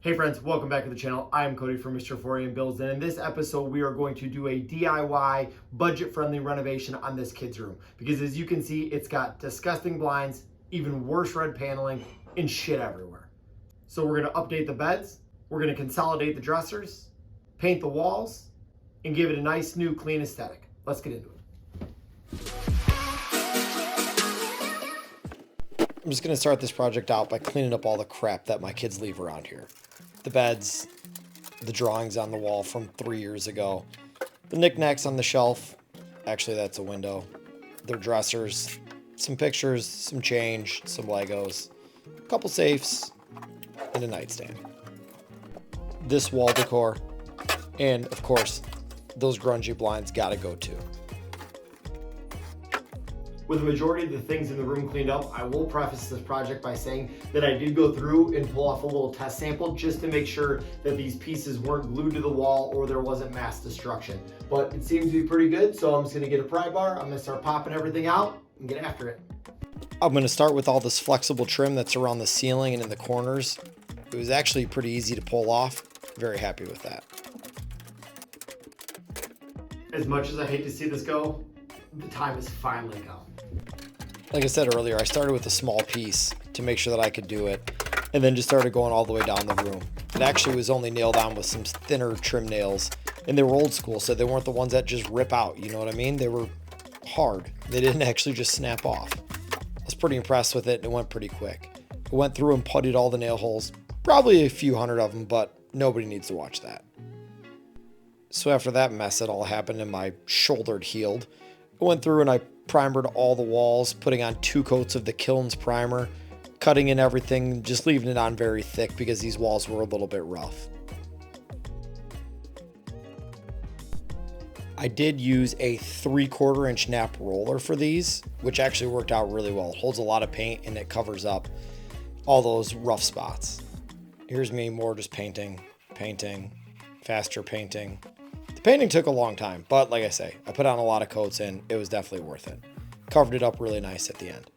Hey friends, welcome back to the channel. I'm Cody from Mr. Forian Builds, and in this episode we are going to do a DIY budget-friendly renovation on this kid's room. Because as you can see, it's got disgusting blinds, even worse red paneling, and shit everywhere. So we're gonna update the beds, we're gonna consolidate the dressers, paint the walls, and give it a nice new clean aesthetic. Let's get into it. I'm just going to start this project out by cleaning up all the crap that my kids leave around here. The beds, the drawings on the wall from 3 years ago, the knickknacks on the shelf, actually that's a window, their dressers, some pictures, some change, some Legos, a couple safes, and a nightstand. This wall decor, and of course, those grungy blinds gotta go too. With the majority of the things in the room cleaned up, I will preface this project by saying that I did go through and pull off a little test sample just to make sure that these pieces weren't glued to the wall or there wasn't mass destruction. But it seems to be pretty good, so I'm just gonna get a pry bar, I'm gonna start popping everything out and get after it. I'm gonna start with all this flexible trim that's around the ceiling and in the corners. It was actually pretty easy to pull off. Very happy with that. As much as I hate to see this go, the time has finally come. Like I said earlier, I started with a small piece to make sure that I could do it, and then just started going all the way down the room. It actually was only nailed on with some thinner trim nails, and they were old school, so they weren't the ones that just rip out, you know what I mean? They were hard. They didn't actually just snap off. I was pretty impressed with it, and it went pretty quick. I went through and puttied all the nail holes, probably a few hundred of them, but nobody needs to watch that. So after that mess that all happened and my shoulder had healed, I went through and I primered all the walls, putting on 2 coats of the Kilns primer, cutting in everything, just leaving it on very thick because these walls were a little bit rough. I did use a 3/4 inch nap roller for these, which actually worked out really well. It holds a lot of paint and it covers up all those rough spots. Here's me more just painting, faster painting. The painting took a long time, but like I say, I put on a lot of coats and it was definitely worth it. Covered it up really nice at the end.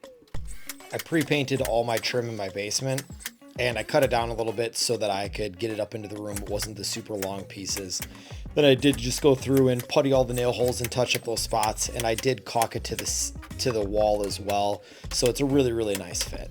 I pre-painted all my trim in my basement and I cut it down a little bit so that I could get it up into the room. It wasn't the super long pieces. Then I did just go through and putty all the nail holes and touch up those spots, and I did caulk it to the wall as well. So it's a really, really nice fit.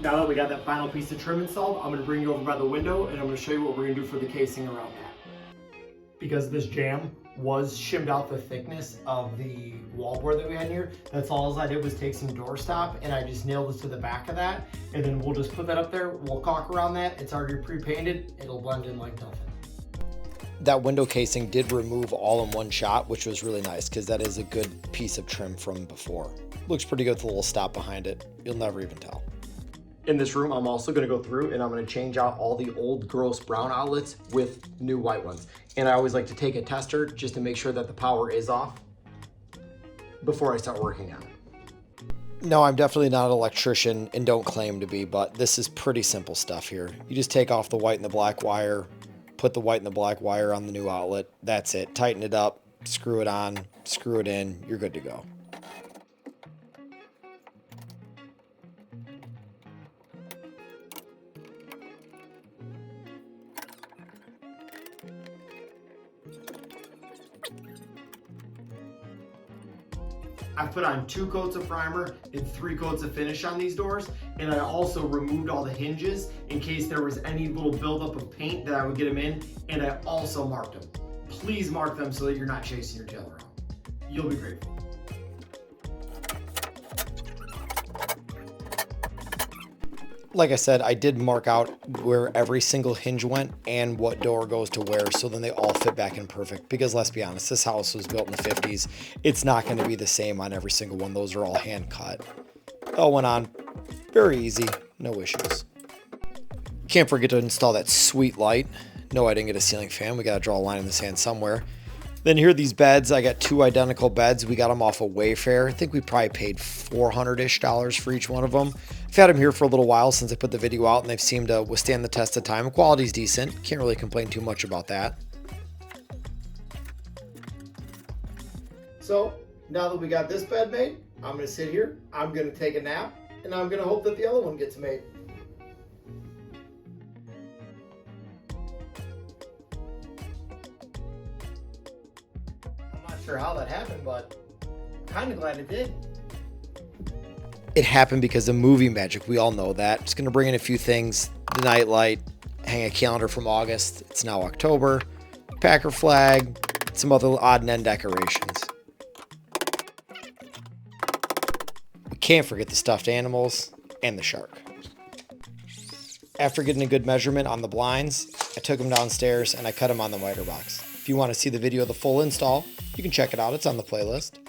Now that we got that final piece of trim installed, I'm gonna bring you over by the window and I'm gonna show you what we're gonna do for the casing around that. Because this jamb was shimmed out the thickness of the wallboard that we had here, that's all I did was take some doorstop and I just nailed it to the back of that, and then we'll just put that up there, we'll caulk around that, it's already pre-painted, it'll blend in like nothing. That window casing did remove all in one shot, which was really nice because that is a good piece of trim from before. Looks pretty good with a little stop behind it. You'll never even tell. In this room, I'm also gonna go through and I'm gonna change out all the old gross brown outlets with new white ones. And I always like to take a tester just to make sure that the power is off before I start working on it. No, I'm definitely not an electrician and don't claim to be, but this is pretty simple stuff here. You just take off the white and the black wire, put the white and the black wire on the new outlet. That's it. Tighten it up, screw it on, screw it in, you're good to go. I put on 2 coats of primer and 3 coats of finish on these doors, and I also removed all the hinges in case there was any little buildup of paint that I would get them in, and I also marked them. Please mark them so that you're not chasing your tail around. You'll be grateful. Like I said, I did mark out where every single hinge went and what door goes to where, so then they all fit back in perfect. Because let's be honest, this house was built in the 50s. It's not going to be the same on every single one. Those are all hand cut. All went on very easy, no issues. Can't forget to install that sweet light. No, I didn't get a ceiling fan. We got to draw a line in the sand somewhere. Then here are these beds. I got 2 identical beds. We got them off of Wayfair. I think we probably paid $400-ish for each one of them. I've had them here for a little while since I put the video out, and they've seemed to withstand the test of time. Quality's decent. Can't really complain too much about that. So now that we got this bed made, I'm gonna sit here, I'm gonna take a nap, and I'm gonna hope that the other one gets made. I'm not sure how that happened, but I'm kind of glad it did. It happened because of movie magic. We all know that. Just going to bring in a few things. The nightlight, hang a calendar from August. It's now October. Packer flag, some other odd and end decorations. We can't forget the stuffed animals and the shark. After getting a good measurement on the blinds, I took them downstairs and I cut them on the miter box. If you want to see the video of the full install, you can check it out. It's on the playlist.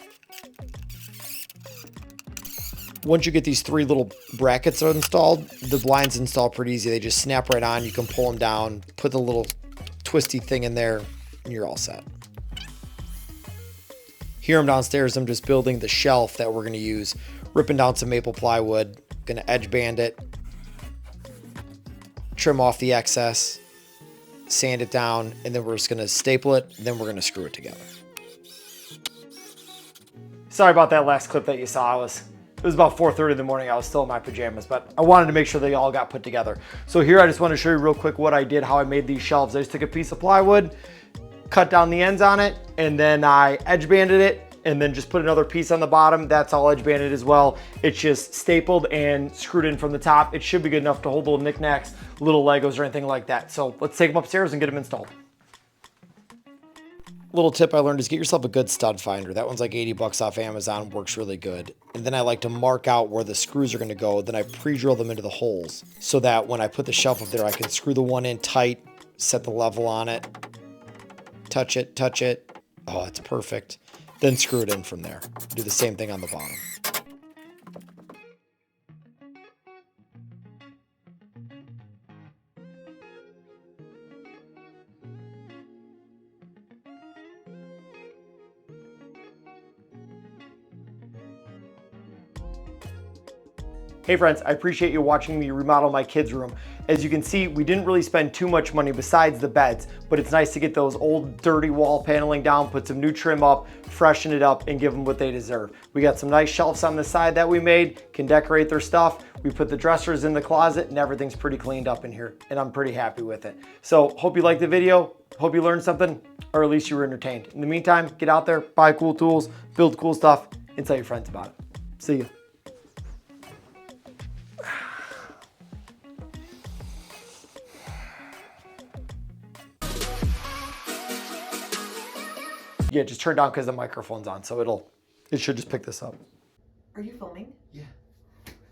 Once you get these three little brackets installed, the blinds install pretty easy. They just snap right on. You can pull them down, put the little twisty thing in there, and you're all set. Here I'm downstairs. I'm just building the shelf that we're going to use. Ripping down some maple plywood. Going to edge band it. Trim off the excess. Sand it down. And then we're just going to staple it. And then we're going to screw it together. Sorry about that last clip that you saw. It was about 4:30 in the morning. I was still in my pajamas, but I wanted to make sure they all got put together. So here I just want to show you real quick what I did, how I made these shelves. I just took a piece of plywood, cut down the ends on it, and then I edge banded it, and then just put another piece on the bottom. That's all edge banded as well. It's just stapled and screwed in from the top. It should be good enough to hold little knickknacks, little Legos or anything like that. So let's take them upstairs and get them installed. Little tip I learned is get yourself a good stud finder. That one's like 80 bucks off Amazon, works really good. And then I like to mark out where the screws are going to go. Then I pre-drill them into the holes so that when I put the shelf up there, I can screw the one in tight, set the level on it, touch it. Oh, it's perfect. Then screw it in from there. Do the same thing on the bottom. Hey friends, I appreciate you watching me remodel my kids' room. As you can see, we didn't really spend too much money besides the beds, but it's nice to get those old dirty wall paneling down, put some new trim up, freshen it up, and give them what they deserve. We got some nice shelves on the side that we made, can decorate their stuff. We put the dressers in the closet and everything's pretty cleaned up in here, and I'm pretty happy with it. So hope you liked the video, hope you learned something, or at least you were entertained. In the meantime, get out there, buy cool tools, build cool stuff, and tell your friends about it. See you. Yeah, just turn down because the microphone's on, so it should just pick this up. Are you filming? Yeah.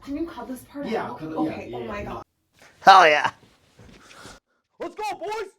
Can you cut this part Yeah, out? yeah, Okay, yeah, oh my yeah. god. Hell yeah. Let's go, boys!